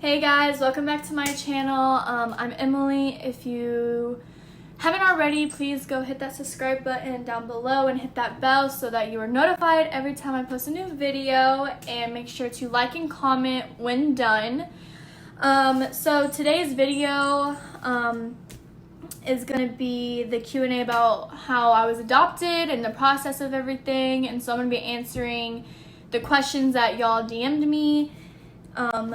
Hey guys, welcome back to my channel. I'm Emily. If you haven't already, please go hit that subscribe button down below and hit that bell so that you are notified every time I post a new video, and make sure to like and comment when done. So today's video is going to be the Q&A about how I was adopted and the process of everything, and so I'm going to be answering the questions that y'all DM'd me.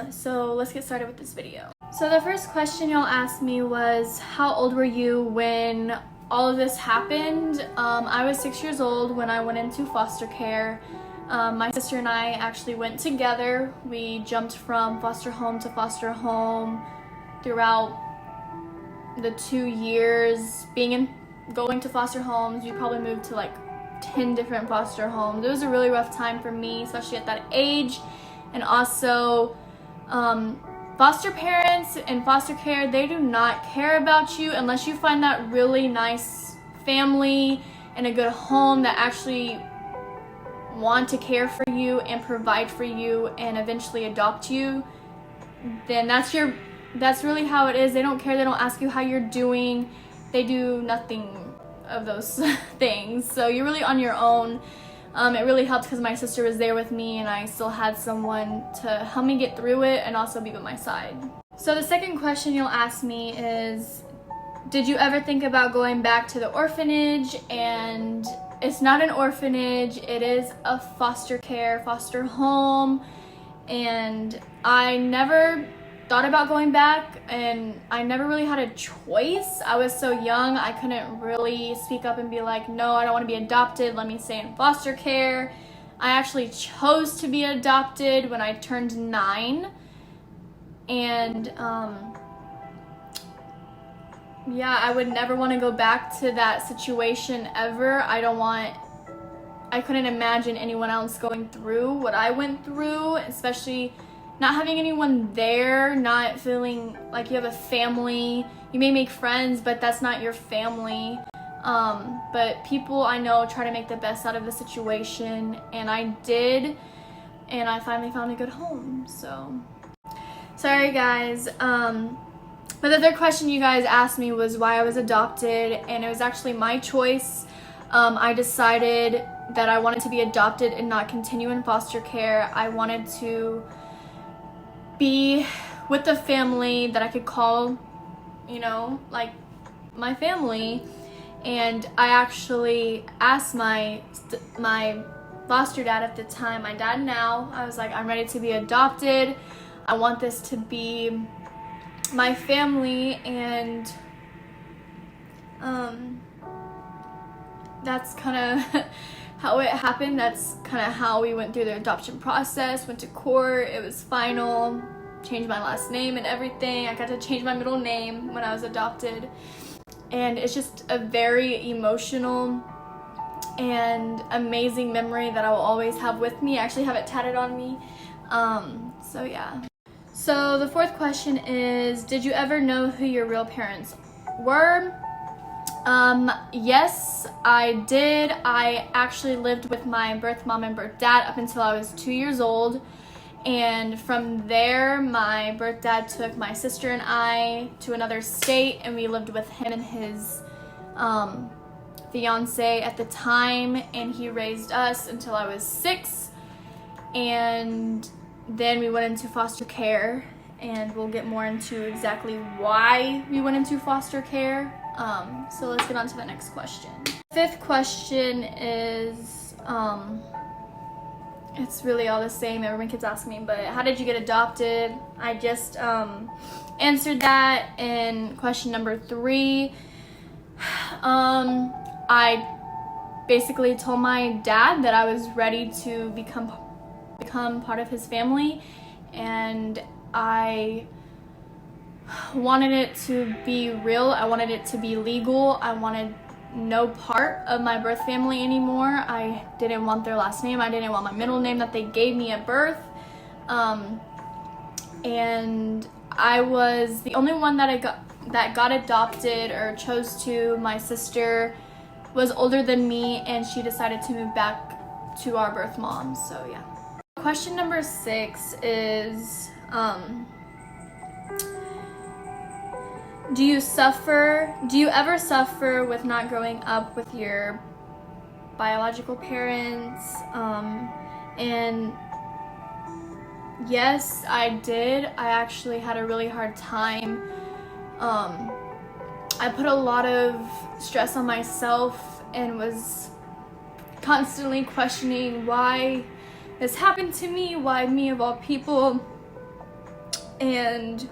So let's get started with this video. So the first question y'all asked me was, how old were you when all of this happened? I was 6 years old when I went into foster care. My sister and I actually went together. We jumped from foster home to foster home throughout the 2 years going to foster homes. We probably moved to like 10 different foster homes. It was a really rough time for me, especially at that age. And also, foster parents and foster care, they do not care about you unless you find that really nice family and a good home that actually want to care for you and provide for you and eventually adopt you. Then that's really how it is. They don't care. They don't ask you how you're doing. They do nothing of those things. So you're really on your own. It really helped because my sister was there with me and I still had someone to help me get through it and also be by my side. So the second question you'll ask me is, did you ever think about going back to the orphanage? And it's not an orphanage, it is a foster care, foster home, and I never thought about going back, and I never really had a choice. I was so young, I couldn't really speak up and be like, no, I don't want to be adopted, let me stay in foster care. I actually chose to be adopted when I turned 9, and yeah, I would never want to go back to that situation ever. I couldn't imagine anyone else going through what I went through, especially not having anyone there, not feeling like you have a family. You may make friends, but that's not your family. But people I know try to make the best out of the situation, and I did, and I finally found a good home. So, sorry guys. But the third question you guys asked me was why I was adopted, and it was actually my choice. I decided that I wanted to be adopted and not continue in foster care. I wanted to be with a family that I could call, like my family. And I actually asked my foster dad at the time, my dad now, I was like, I'm ready to be adopted. I want this to be my family, and that's kind of how it happened. That's kind of how we went through the adoption process, went to court, it was final, changed my last name and everything. I got to change my middle name when I was adopted, and it's just a very emotional and amazing memory that I will always have with me. I actually have it tatted on me. So yeah. So the fourth question is, did you ever know who your real parents were? Yes, I did. I actually lived with my birth mom and birth dad up until I was 2 years old. And from there, my birth dad took my sister and I to another state, and we lived with him and his fiance at the time, and he raised us until I was 6. And then we went into foster care, and we'll get more into exactly why we went into foster care. So let's get on to the next question. Fifth question is, it's really all the same. Everyone keeps asking me, but how did you get adopted? I just answered that in question number 3. I basically told my dad that I was ready to become part of his family, and I wanted it to be real. I wanted it to be legal. I wanted no part of my birth family anymore. I didn't want their last name. I didn't want my middle name that they gave me at birth. And I was the only one that got adopted or chose to. My sister was older than me, and she decided to move back to our birth mom. So yeah. Question number 6 is, Do you ever suffer with not growing up with your biological parents? And yes, I did. I actually had a really hard time. I put a lot of stress on myself and was constantly questioning why this happened to me, why me of all people, and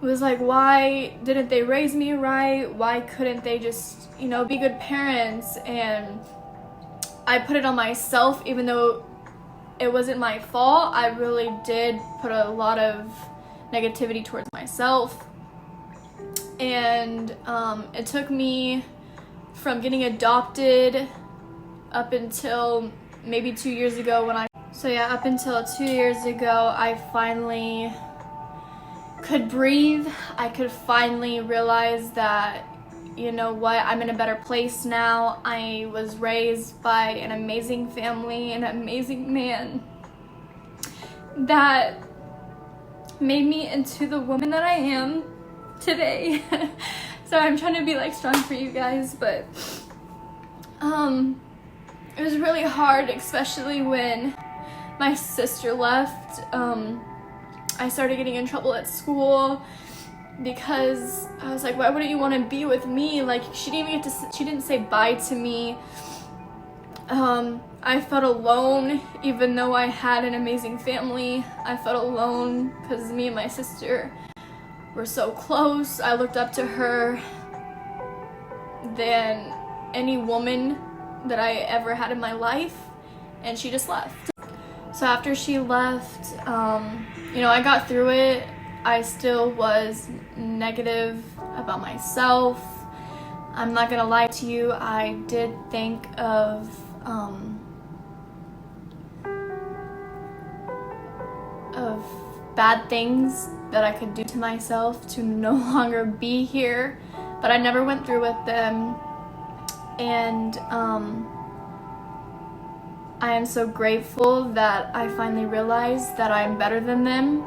was like, why didn't they raise me right? Why couldn't they just, be good parents? And I put it on myself, even though it wasn't my fault. I really did put a lot of negativity towards myself. And it took me from getting adopted up until maybe 2 years ago up until 2 years ago, I finally could breathe. I could finally realize that, I'm in a better place now. I was raised by an amazing family, an amazing man that made me into the woman that I am today. So I'm trying to be strong for you guys, but it was really hard, especially when my sister left. I started getting in trouble at school because I was like, why wouldn't you want to be with me? She didn't say bye to me. I felt alone, even though I had an amazing family. I felt alone because me and my sister were so close. I looked up to her than any woman that I ever had in my life, and she just left. So after she left, I got through it. I still was negative about myself. I'm not gonna lie to you, I did think of bad things that I could do to myself to no longer be here, but I never went through with them. And I am so grateful that I finally realized that I'm better than them,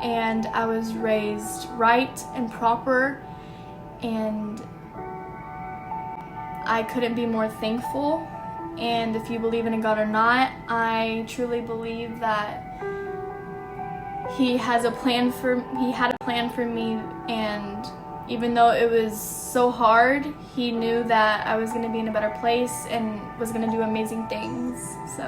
and I was raised right and proper, and I couldn't be more thankful. And if you believe in a God or not, I truly believe that He had a plan for me, and even though it was so hard, He knew that I was going to be in a better place and was going to do amazing things. So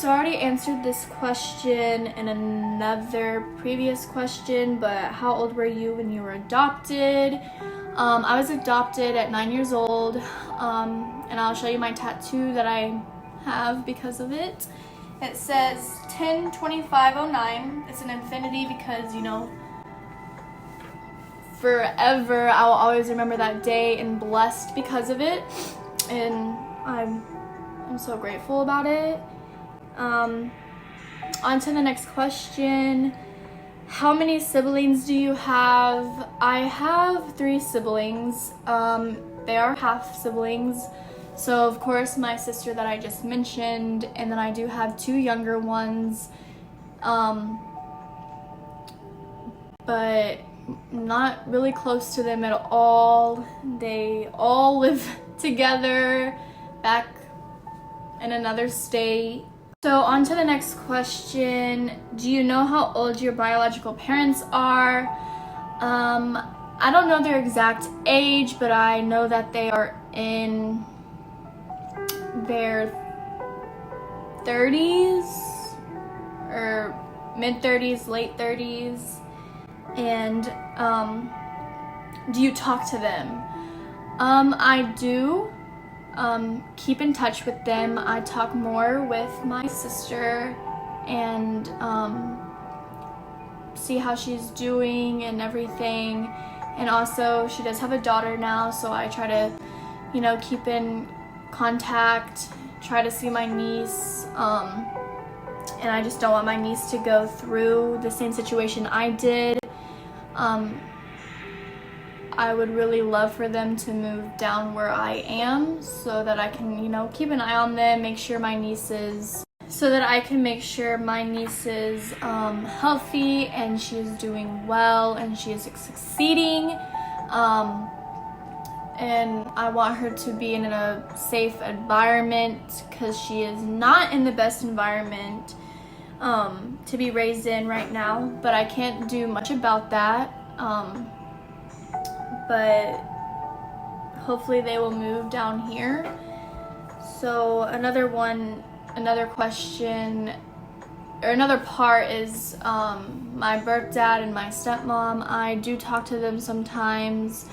I already answered this question in another previous question, but how old were you when you were adopted? I was adopted at 9 years old, and I'll show you my tattoo that I have because of it. It says 10/25/09. It's an infinity because, forever I will always remember that day and blessed because of it, and I'm so grateful about it. On to the next question. How many siblings do you have? I have 3 siblings. They are half siblings. So of course my sister that I just mentioned, and then I do have 2 younger ones. But not really close to them at all. They all live together back in another state. So on to the next question. Do you know how old your biological parents are? I don't know their exact age, but I know that they are in their 30s or mid-30s, late 30s. And do you talk to them? I do keep in touch with them. I talk more with my sister and see how she's doing and everything. And also she does have a daughter now, so I try to, keep in contact, try to see my niece. And I just don't want my niece to go through the same situation I did. I would really love for them to move down where I am so that I can, keep an eye on them, make sure my niece is so that I can make sure my niece is healthy and she is doing well and she is succeeding. And I want her to be in a safe environment because she is not in the best environment to be raised in right now, but I can't do much about that. But hopefully they will move down here. So another question, or another part is my birth dad and my stepmom. I do talk to them sometimes,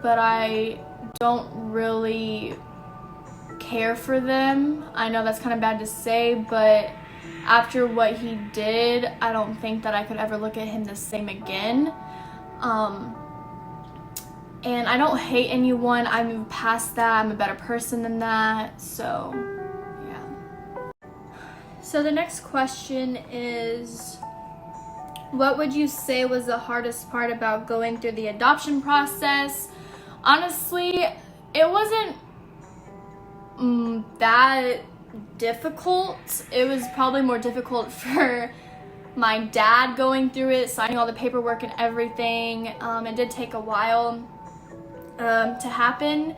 but I don't really care for them. I know that's kind of bad to say, but after what he did, I don't think that I could ever look at him the same again. And I don't hate anyone. I moved past that. I'm a better person than that. So, yeah. So the next question is, what would you say was the hardest part about going through the adoption process? Honestly, it wasn't that difficult. It was probably more difficult for my dad going through it, signing all the paperwork and everything. It did take a while to happen,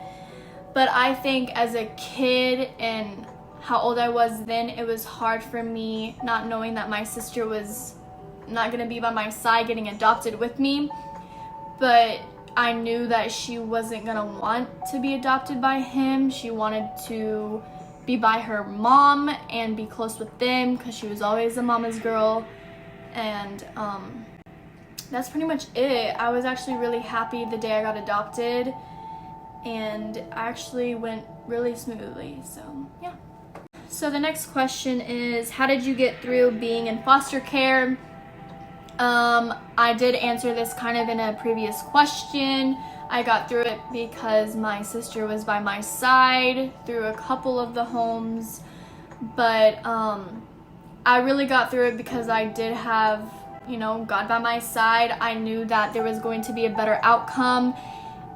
but I think as a kid and how old I was then, it was hard for me not knowing that my sister was not going to be by my side getting adopted with me, but I knew that she wasn't going to want to be adopted by him. She wanted to be by her mom and be close with them because she was always a mama's girl. And that's pretty much it. I was actually really happy the day I got adopted, and I actually went really smoothly, so yeah. So the next question is, how did you get through being in foster care? I did answer this kind of in a previous question. I got through it because my sister was by my side through a couple of the homes, but I really got through it because I did have, God by my side. I knew that there was going to be a better outcome,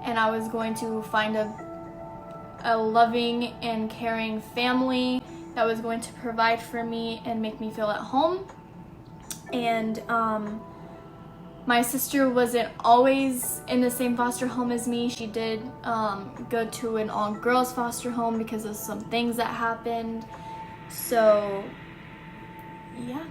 and I was going to find a loving and caring family that was going to provide for me and make me feel at home. And my sister wasn't always in the same foster home as me. She did go to an all-girls foster home because of some things that happened. So, yeah.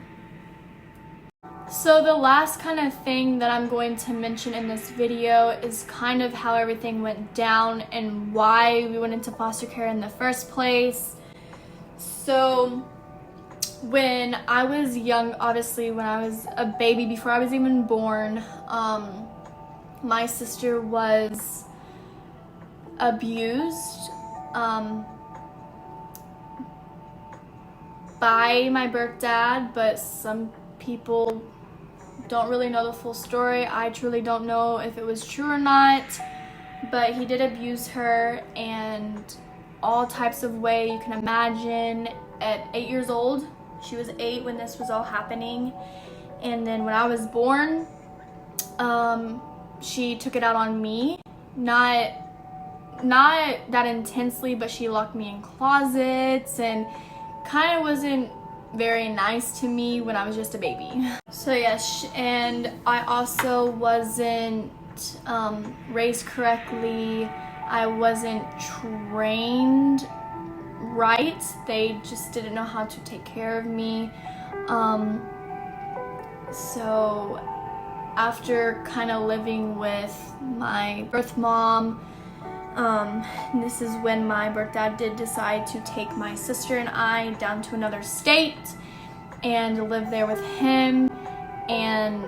So the last kind of thing that I'm going to mention in this video is kind of how everything went down and why we went into foster care in the first place. So when I was young, obviously when I was a baby, before I was even born, my sister was abused by my birth dad, but some people don't really know the full story. I truly don't know if it was true or not, but he did abuse her in all types of way you can imagine. At 8 years old, she was 8 when this was all happening, and then when I was born, she took it out on me. Not that intensely, but she locked me in closets and kind of wasn't very nice to me when I was just a baby. So yes, and I also wasn't raised correctly. I wasn't trained right. They just didn't know how to take care of me. So after kind of living with my birth mom, this is when my birth dad did decide to take my sister and I down to another state and live there with him. And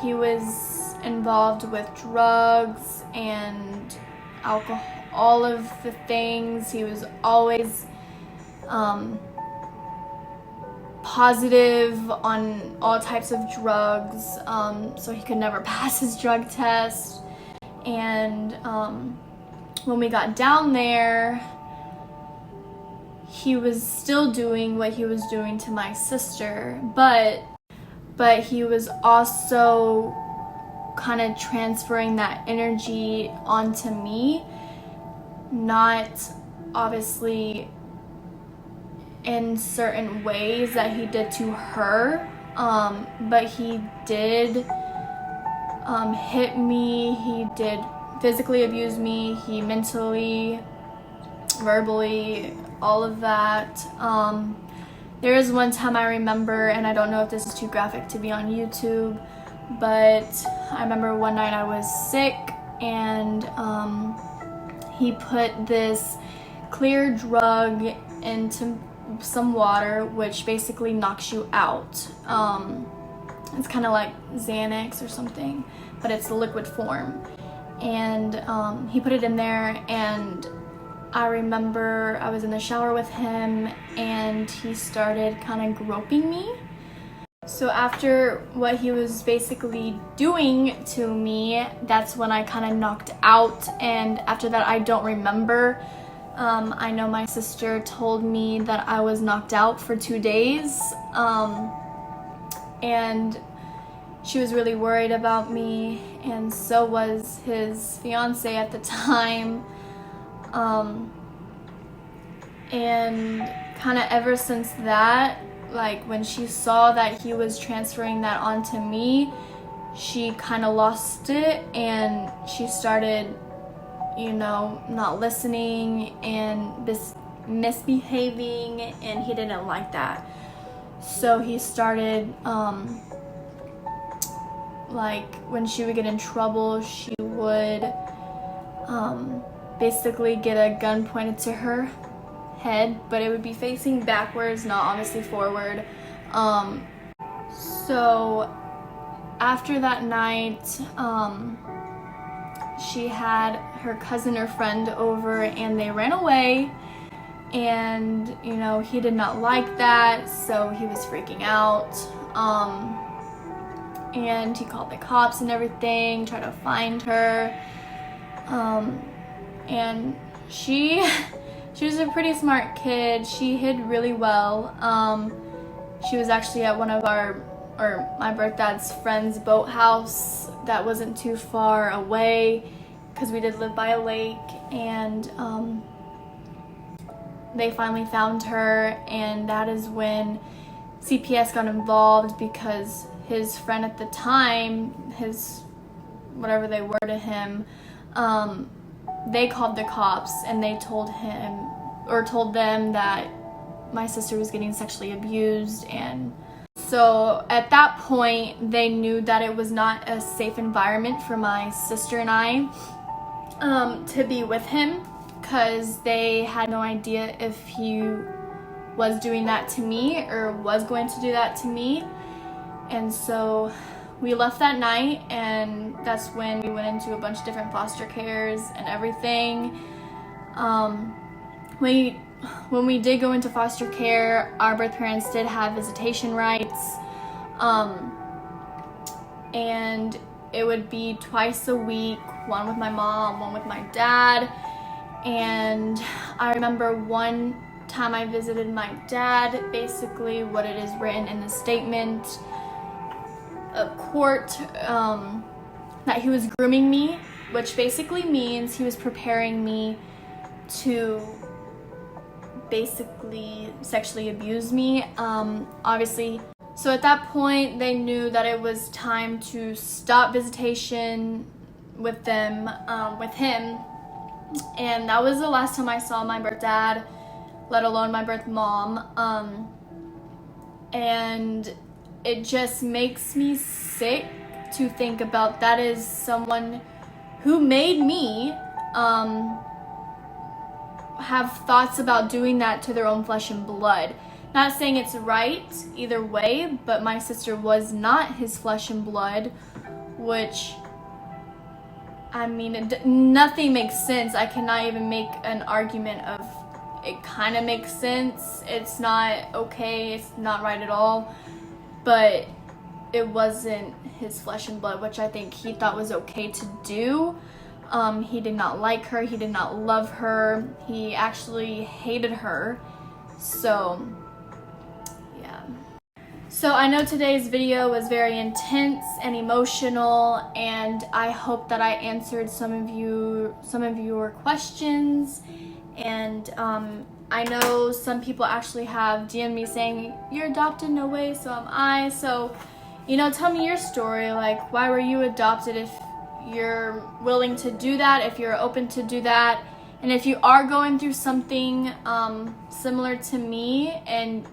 he was involved with drugs and alcohol, all of the things. He was always positive on all types of drugs, so he could never pass his drug test. And when we got down there, he was still doing what he was doing to my sister, but he was also kind of transferring that energy onto me, not obviously in certain ways that he did to her, but he did hit me, he did physically abuse me, he mentally, verbally, all of that. There was one time I remember, and I don't know if this is too graphic to be on YouTube, but I remember one night I was sick, and he put this clear drug into some water, which basically knocks you out. It's kind of like Xanax or something, but it's the liquid form. And he put it in there, and I remember I was in the shower with him, and he started kind of groping me. So after what he was basically doing to me, that's when I kind of knocked out, and after that I don't remember. I know my sister told me that I was knocked out for 2 days, and she was really worried about me, and so was his fiance at the time. And kind of ever since that, like when she saw that he was transferring that onto me, she kind of lost it, and she started, you know, not listening and misbehaving, and he didn't like that. So he started, like when she would get in trouble, she would basically get a gun pointed to her head, but it would be facing backwards, not obviously forward. So after that night, she had her cousin or friend over, and they ran away, and you know, he did not like that, so he was freaking out, and he called the cops and everything, tried to find her, and she was a pretty smart kid. She hid really well. She was actually at one of my birth dad's friend's boathouse that wasn't too far away, because we did live by a lake, and they finally found her, and that is when CPS got involved, because his friend at the time, his whatever they were to him, they called the cops, and they told them that my sister was getting sexually abused. And so at that point they knew that it was not a safe environment for my sister and I to be with him, because they had no idea if he was doing that to me or was going to do that to me. And so we left that night, and that's when we went into a bunch of different foster cares and everything. When we did go into foster care, our birth parents did have visitation rights, and it would be twice a week, one with my mom, one with my dad. And I remember one time I visited my dad, basically what it is written in the statement of court, that he was grooming me, which basically means he was preparing me to basically sexually abuse me, obviously. So at that point they knew that it was time to stop visitation with them, with him, and that was the last time I saw my birth dad, let alone my birth mom. And it just makes me sick to think about that is someone who made me have thoughts about doing that to their own flesh and blood. Not saying it's right either way, but my sister was not his flesh and blood, which, I mean, nothing makes sense. I cannot even make an argument of it kind of makes sense. It's not okay, it's not right at all, but it wasn't his flesh and blood, which I think he thought was okay to do. He did not like her, he did not love her, he actually hated her. So yeah. So I know today's video was very intense and emotional, and I hope that I answered some of your questions, and I know some people actually have DM'd me saying, you're adopted, no way, so am I. So, tell me your story. Like, why were you adopted if you're willing to do that, if you're open to do that? And if you are going through something similar to me and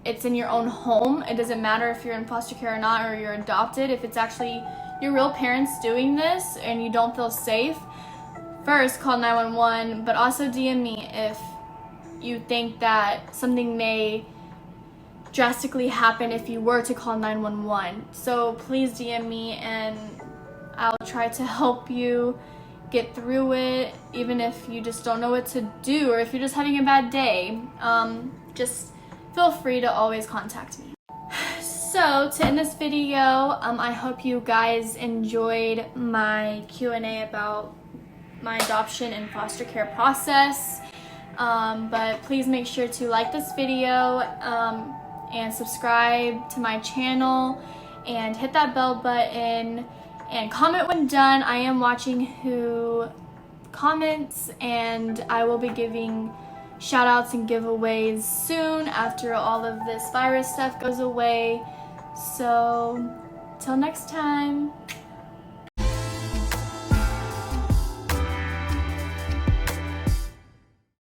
it's in your own home, it doesn't matter if you're in foster care or not, or you're adopted. If it's actually your real parents doing this and you don't feel safe, first call 911, but also DM me if you think that something may drastically happen if you were to call 911. So please DM me and I'll try to help you get through it, even if you just don't know what to do or if you're just having a bad day. Just feel free to always contact me. So to end this video, I hope you guys enjoyed my Q&A about my adoption and foster care process. But please make sure to like this video and subscribe to my channel and hit that bell button and comment when done. I am watching who comments and I will be giving shout outs and giveaways soon after all of this virus stuff goes away. So till next time.